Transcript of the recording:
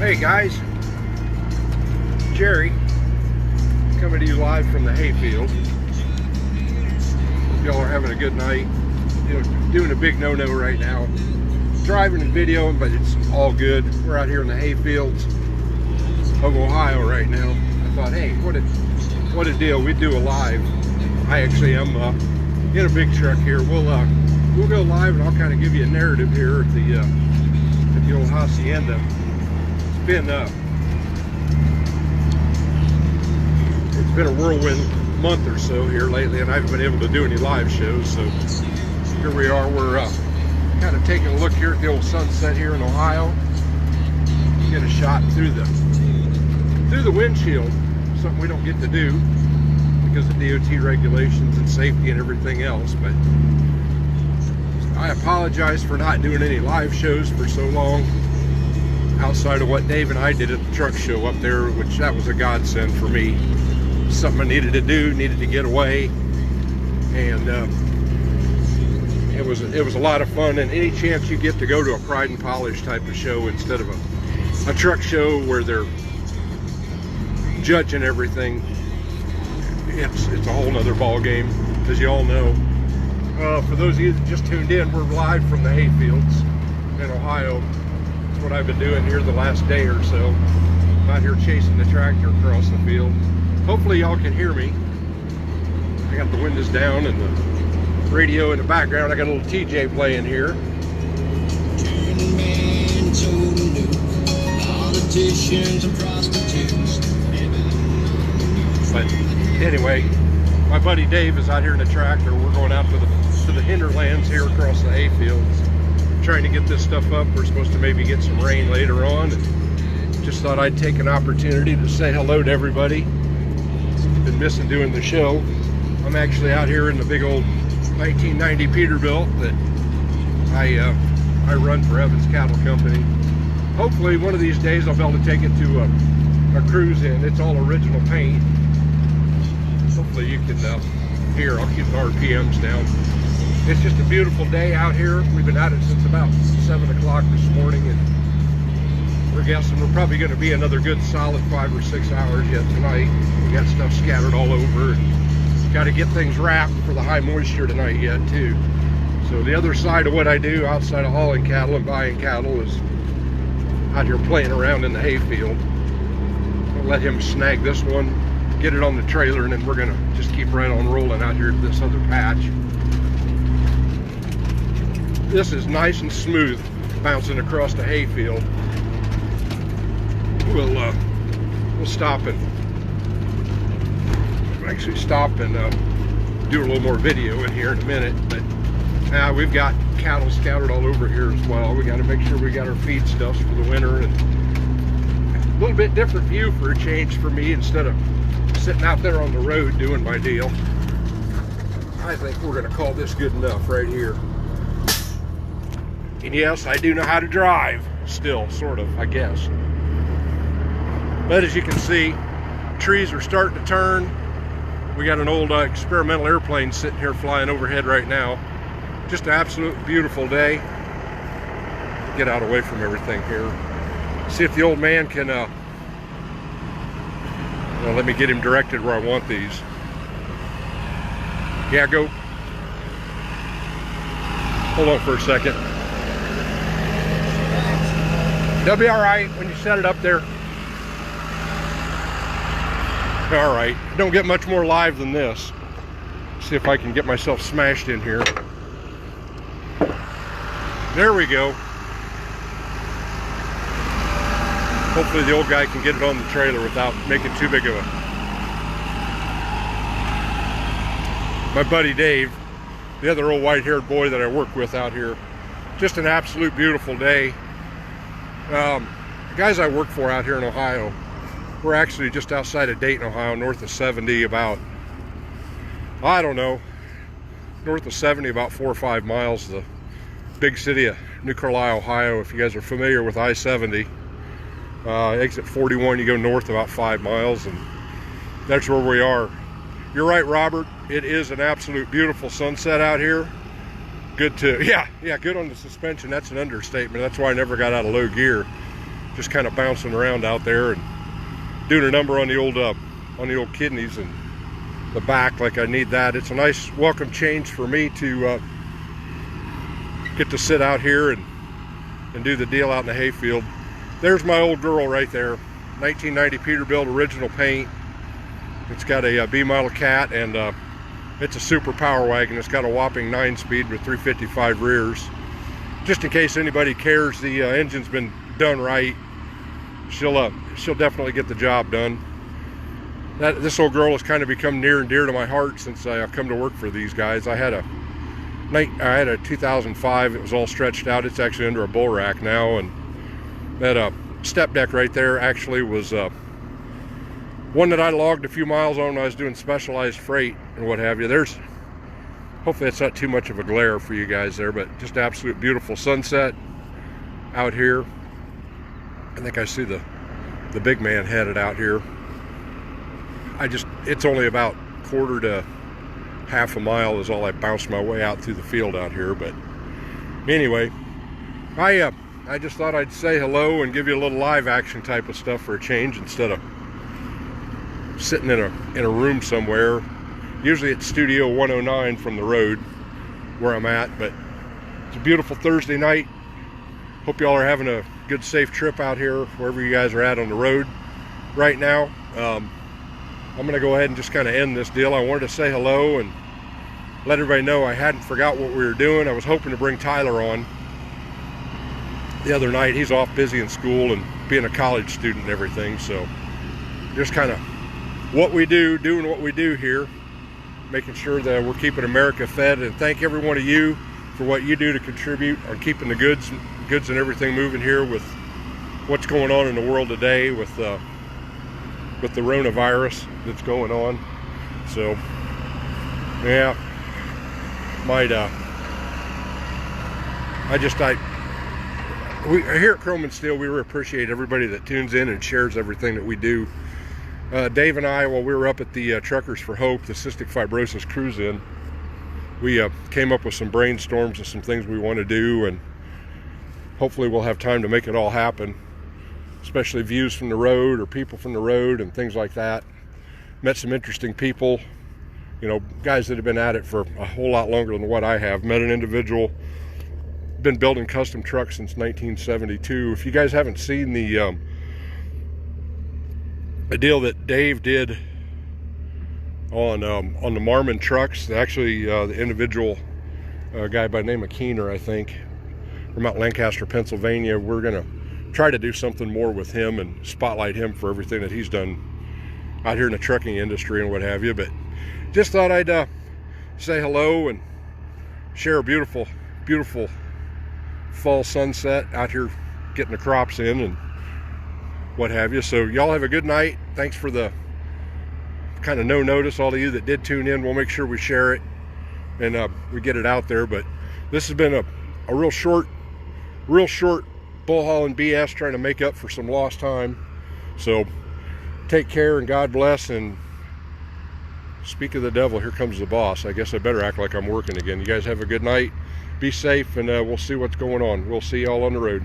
Hey guys, Jerry coming to you live from the hayfield. Hope y'all are having a good night. You know, doing a big no-no right now. Driving and videoing, but it's all good. We're out here in the hayfields of Ohio right now. I thought, hey, what a deal. We'd do a live. I actually am in a big truck here. We'll go live and I'll kind of give you a narrative here at the old hacienda. It's been a whirlwind month or so here lately, and I haven't been able to do any live shows. So here we are. We're kind of taking a look here at the old sunset here in Ohio. Get a shot through the windshield. Something we don't get to do because of DOT regulations and safety and everything else. But I apologize for not doing any live shows for so long, outside of what Dave and I did at the truck show up there, which that was a godsend for me. Something I needed to do, needed to get away, and it was a lot of fun. And any chance you get to go to a Pride and Polish type of show instead of a truck show where they're judging everything, it's a whole nother ball game, as you all know. For those of you that just tuned in, we're live from the hayfields in Ohio. What I've been doing here the last day or so. I'm out here chasing the tractor across the field. Hopefully y'all can hear me. I got the windows down and the radio in the background. I got a little TJ playing here. But anyway, my buddy Dave is out here in the tractor. We're going out to the hinterlands here across the hayfields, trying to get this stuff up. We're supposed to maybe get some rain later on, and just thought I'd take an opportunity to say hello to everybody. Been missing doing the show. I'm actually out here in the big old 1990 Peterbilt that I run for Evans Cattle Company. Hopefully one of these days I'll be able to take it to a cruise in. It's all original paint. Hopefully you can hear. I'll keep the RPMs down. It's just a beautiful day out here. We've been at it since about 7 o'clock this morning, and we're guessing we're probably going to be another good solid 5 or 6 hours yet tonight. We got stuff scattered all over, and got to get things wrapped for the high moisture tonight yet too. So the other side of what I do outside of hauling cattle and buying cattle is out here playing around in the hayfield. I'll let him snag this one, get it on the trailer, and then we're going to just keep right on rolling out here at this other patch. This is nice and smooth, bouncing across the hayfield. We'll stop and do a little more video in here in a minute. But now we've got cattle scattered all over here as well. We got to make sure we got our feedstuffs for the winter, and a little bit different view for a change for me instead of sitting out there on the road doing my deal. I think we're going to call this good enough right here. And yes, I do know how to drive still, sort of, I guess. But as you can see, trees are starting to turn. We got an old experimental airplane sitting here flying overhead right now. Just an absolute beautiful day. Get out away from everything here. See if the old man can, well, let me get him directed where I want these. Yeah, go. Hold on for a second. They'll be all right when you set it up there. All right, don't get much more live than this. See if I can get myself smashed in here. There we go. Hopefully the old guy can get it on the trailer without making too big of a... My buddy Dave, the other old white-haired boy that I work with out here. Just an absolute beautiful day. The guys I work for out here in Ohio, we're actually just outside of Dayton, Ohio, north of 70, about, I don't know, north of 70, about 4 or 5 miles. The big city of New Carlisle, Ohio. If you guys are familiar with I-70, exit 41, you go north about 5 miles, and that's where we are. You're right, Robert. It is an absolute beautiful sunset out here. Good to, yeah, good on the suspension. That's an understatement. That's why I never got out of low gear. just kind of bouncing around out there and doing a number on the old kidneys and the back like I need that. It's a nice welcome change for me to get to sit out here and do the deal out in the hayfield. There's my old girl right there, 1990 Peterbilt original paint. It's got a B model cat, and it's a super power wagon. It's got a whopping 9-speed with 355 rears. Just in case anybody cares, the engine's been done right. She'll definitely get the job done. This old girl has kind of become near and dear to my heart since I've come to work for these guys. I had a 2005. It was all stretched out. It's actually under a bull rack now, and that step deck right there actually was one that I logged a few miles on when I was doing specialized freight and what have you. Hopefully it's not too much of a glare for you guys there, but just absolute beautiful sunset out here. I think I see the big man headed out here. It's only about quarter to half a mile is all I bounced my way out through the field out here. But anyway, I just thought I'd say hello and give you a little live action type of stuff for a change, instead of sitting in a room somewhere. Usually it's Studio 109 from the road where I'm at, but it's a beautiful Thursday night. Hope y'all are having a good, safe trip out here wherever you guys are at on the road right now. I'm gonna go ahead and just kind of end this deal. I wanted to say hello and let everybody know I hadn't forgot what we were doing. I was hoping to bring Tyler on the other night. He's off busy in school and being a college student and everything, so just kind of what we do, doing what we do here, making sure that we're keeping America fed. And thank every one of you for what you do to contribute on keeping the goods and everything moving here with what's going on in the world today with the coronavirus that's going on. So yeah, we here at Chrome and Steel, we really appreciate everybody that tunes in and shares everything that we do. Dave and I, while we were up at the Truckers for Hope, the Cystic Fibrosis Cruise-In, we came up with some brainstorms of some things we want to do, and hopefully we'll have time to make it all happen, especially views from the road or people from the road and things like that. Met some interesting people, you know, guys that have been at it for a whole lot longer than what I have. Met an individual, been building custom trucks since 1972. If you guys haven't seen the deal that Dave did on the Marmon trucks, actually the individual guy by the name of Keener, I think, from out Lancaster, Pennsylvania, we're gonna try to do something more with him and spotlight him for everything that he's done out here in the trucking industry and what have you. But just thought I'd say hello and share a beautiful fall sunset out here, getting the crops in and what have you. So y'all have a good night. Thanks for the kind of no notice, all of you that did tune in. We'll make sure we share it and we get it out there. But this has been a real short Bullhaulin BS, trying to make up for some lost time. So take care and God bless. And speak of the devil, here comes the boss. I guess I better act like I'm working again. You guys have a good night. Be safe, and we'll see what's going on. We'll see y'all on the road.